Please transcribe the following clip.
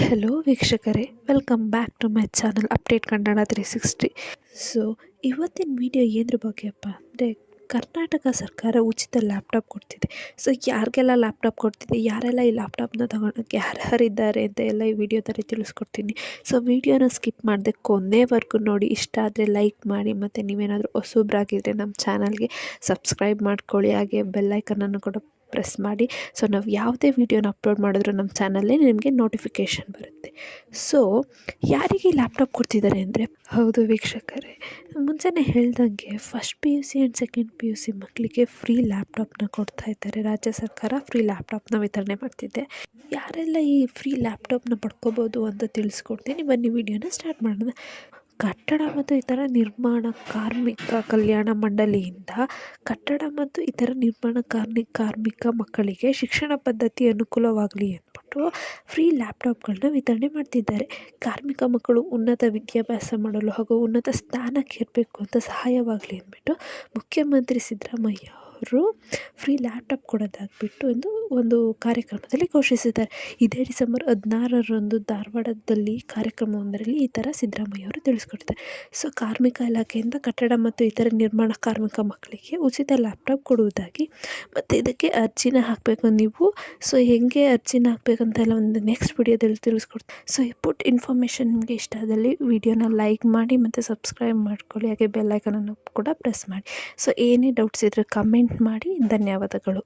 Hello ವೀಕ್ಷಕರೇ, welcome back to my channel update Kannada 360. So ಇವತ್ತಿನ video ಏದ್ರ ಬಗ್ಗೆಪ್ಪ ಅಂದರೆ ಕರ್ನಾಟಕ ಸರ್ಕಾರ ಉಚಿತ ಲ್ಯಾಪ್ಟಾಪ್ ಕೊಡ್ತಿದೆ. ಸೊ ಯಾರಿಗೆಲ್ಲ ಲ್ಯಾಪ್ಟಾಪ್ ಕೊಡ್ತಿದೆ, ಯಾರೆಲ್ಲ ಈ ಲ್ಯಾಪ್ಟಾಪ್ನ ತೊಗೊಳಕ್ಕೆ ಯಾರ್ಯಾರಿದ್ದಾರೆ ಅಂತ ಎಲ್ಲ ಈ ವಿಡಿಯೋದಲ್ಲಿ ತಿಳಿಸ್ಕೊಡ್ತೀನಿ. ಸೊ ವಿಡಿಯೋನ ಸ್ಕಿಪ್ ಮಾಡದೆ ಕೊನೆವರೆಗೂ ನೋಡಿ. ಇಷ್ಟ ಆದರೆ ಲೈಕ್ ಮಾಡಿ, ಮತ್ತು ನೀವೇನಾದರೂ ಹೊಸಬ್ರಾಗಿದ್ದರೆ ನಮ್ಮ ಚಾನಲ್ಗೆ ಸಬ್ಸ್ಕ್ರೈಬ್ ಮಾಡ್ಕೊಳ್ಳಿ. ಹಾಗೆ ಬೆಲ್ಲೈಕನನ್ನು ಕೂಡ ಪ್ರೆಸ್ ಮಾಡಿ. ಸೊ ನಾವು ಯಾವುದೇ ವೀಡಿಯೋನ ಅಪ್ಲೋಡ್ ಮಾಡಿದ್ರು ನಮ್ಮ ಚಾನಲ್ಲೇ ನಿಮಗೆ ನೋಟಿಫಿಕೇಷನ್ ಬರುತ್ತೆ. ಸೊ ಯಾರಿಗೆ ಲ್ಯಾಪ್ಟಾಪ್ ಕೊಡ್ತಿದ್ದಾರೆ ಅಂದರೆ, ಹೌದು ವೀಕ್ಷಕರೇ, ಮುಂಚೆನೇ ಹೇಳ್ದಂಗೆ first PUC and second PUC ಮಕ್ಕಳಿಗೆ ಫ್ರೀ ಲ್ಯಾಪ್ಟಾಪ್ನ ಕೊಡ್ತಾ ಇದ್ದಾರೆ. ರಾಜ್ಯ ಸರ್ಕಾರ ಫ್ರೀ ಲ್ಯಾಪ್ಟಾಪ್ನ ವಿತರಣೆ ಮಾಡ್ತಿದೆ. ಯಾರೆಲ್ಲ ಈ ಫ್ರೀ ಲ್ಯಾಪ್ಟಾಪ್ನ ಪಡ್ಕೋಬೋದು ಅಂತ ತಿಳಿಸ್ಕೊಡ್ತೀನಿ. ಬನ್ನಿ ವಿಡಿಯೋನ ಸ್ಟಾರ್ಟ್ ಮಾಡೋಣ. ಕಟ್ಟಡ ಮತ್ತು ಇತರ ನಿರ್ಮಾಣ ಕಾರ್ಮಿಕ ಕಲ್ಯಾಣ ಮಂಡಳಿಯಿಂದ ಕಟ್ಟಡ ಮತ್ತು ಇತರ ನಿರ್ಮಾಣ ಕಾರ್ಮಿಕ ಮಕ್ಕಳಿಗೆ ಶಿಕ್ಷಣ ಪದ್ಧತಿ ಅನುಕೂಲವಾಗಲಿ ಅಂದ್ಬಿಟ್ಟು ಫ್ರೀ ಲ್ಯಾಪ್ಟಾಪ್ಗಳನ್ನ ವಿತರಣೆ ಮಾಡ್ತಿದ್ದಾರೆ. ಕಾರ್ಮಿಕ ಮಕ್ಕಳು ಉನ್ನತ ವಿದ್ಯಾಭ್ಯಾಸ ಮಾಡಲು ಹಾಗೂ ಉನ್ನತ ಸ್ಥಾನಕ್ಕೆ ಇರಬೇಕು ಅಂತ ಸಹಾಯವಾಗಲಿ ಅಂದ್ಬಿಟ್ಟು ಮುಖ್ಯಮಂತ್ರಿ ಸಿದ್ದರಾಮಯ್ಯ ಅವರು ಫ್ರೀ ಲ್ಯಾಪ್ಟಾಪ್ ಕೊಡೋದಾಗ್ಬಿಟ್ಟು ಒಂದು ಕಾರ್ಯಕ್ರಮದಲ್ಲಿ ಘೋಷಿಸಿದ್ದಾರೆ. ಇದೇ ಡಿಸೆಂಬರ್ 16ರಂದು ಧಾರವಾಡದಲ್ಲಿ ಕಾರ್ಯಕ್ರಮವೊಂದರಲ್ಲಿ ಈ ಥರ ಸಿದ್ದರಾಮಯ್ಯ ಅವರು ತಿಳಿಸ್ಕೊಡ್ತಾರೆ. ಸೊ ಕಾರ್ಮಿಕ ಇಲಾಖೆಯಿಂದ ಕಟ್ಟಡ ಮತ್ತು ಇತರ ನಿರ್ಮಾಣ ಕಾರ್ಮಿಕ ಮಕ್ಕಳಿಗೆ ಉಚಿತ ಲ್ಯಾಪ್ಟಾಪ್ ಕೊಡುವುದಾಗಿ, ಮತ್ತು ಇದಕ್ಕೆ ಅರ್ಜಿನ ಹಾಕಬೇಕು ನೀವು. ಸೊ ಹೆಂಗೆ ಅರ್ಜಿನ ಹಾಕಬೇಕಂತೆಲ್ಲ ಒಂದು ನೆಕ್ಸ್ಟ್ ವಿಡಿಯೋದಲ್ಲಿ ತಿಳಿಸ್ಕೊಡ್ತೀನಿ. ಸೊ ಪುಟ್ ಇನ್ಫಾರ್ಮೇಷನ್ ನಿಮಗೆ ಇಷ್ಟ ಆದಲ್ಲಿ ವಿಡಿಯೋನ ಲೈಕ್ ಮಾಡಿ ಮತ್ತು ಸಬ್ಸ್ಕ್ರೈಬ್ ಮಾಡ್ಕೊಳ್ಳಿ. ಹಾಗೆ ಬೆಲ್ಲೈಕನನ್ನು ಕೂಡ ಪ್ರೆಸ್ ಮಾಡಿ. ಸೊ ಏನೇ ಡೌಟ್ಸ್ ಇದ್ದರೆ ಕಮೆಂಟ್ ಮಾಡಿ. ಧನ್ಯವಾದಗಳು.